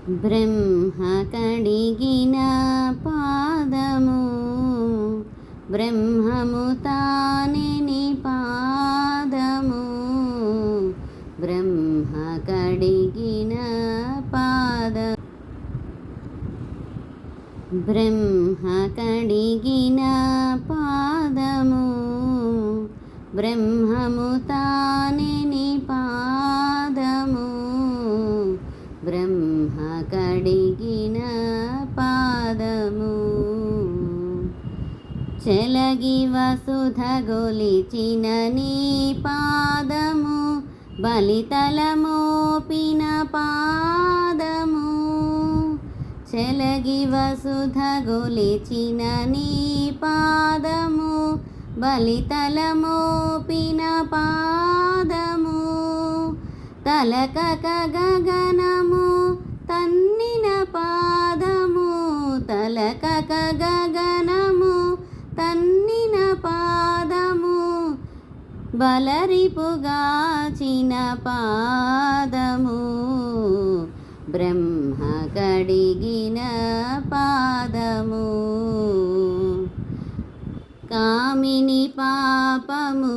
బ్రహ్మ కడిగిన పాదము బ్రహ్మము తానే పాదము బ్రహ్మ కడిగిన పాదము బ్రహ్మ కడిగిన పాదము బ్రహ్మము తానే పాదము బ్రహ్మ కడిగిన పాదము చెలగి వసుధ గొలిచిన నీ పాదము బలితల మోపిన పాదము చెలగి వసుధ గొలిచిన నీ పాదము బలితల మోపిన పాదము తలకక గగనము తన్నిన పాదము తలకక గగనము తన్నిన పాదము బలరిపుగాచిన పాదము బ్రహ్మ కడిగిన పాదము కామిని పాపము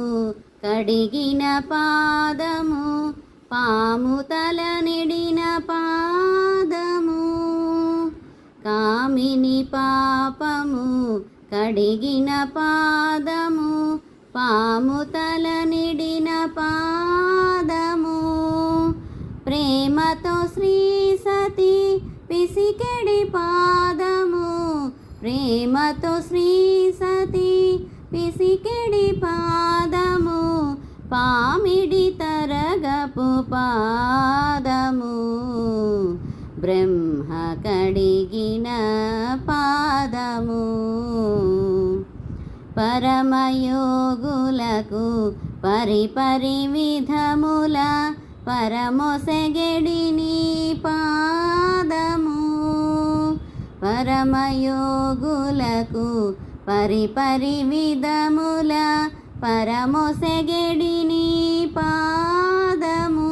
కడిగిన పాదము పాము తల నిడిన పాదము కామిని పాపము కడిగిన పాదము పాము తల నిడిన పాదము ప్రేమతో శ్రీ సతి పిసికెడి పాదము ప్రేమతో శ్రీ సతి పిసికెడి పాదము పామిడి తరగపు పాదము బ్రహ్మ కడిగిన పాదము పరమయోగులకు పరిపరి విధముల పరమొసెగడి నీ పాదము పరమయోగులకు పరిపరి విధముల పరమొసెగడి నీ పాదము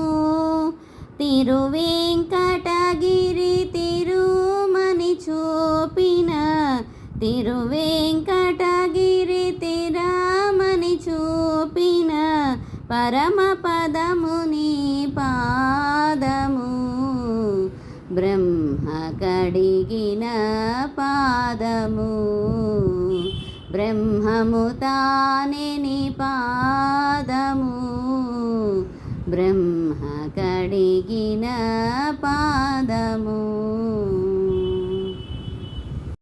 తిరువేంకటగిరి తిరుమని చూపిన తిరువేంకటగిరి తిరుమని చూపిన పరమ పదము నీ పాదము బ్రహ్మ కడిగిన పాదము బ్రహ్మము తానే పాదము బ్రహ్మ కడిగిన పాదము.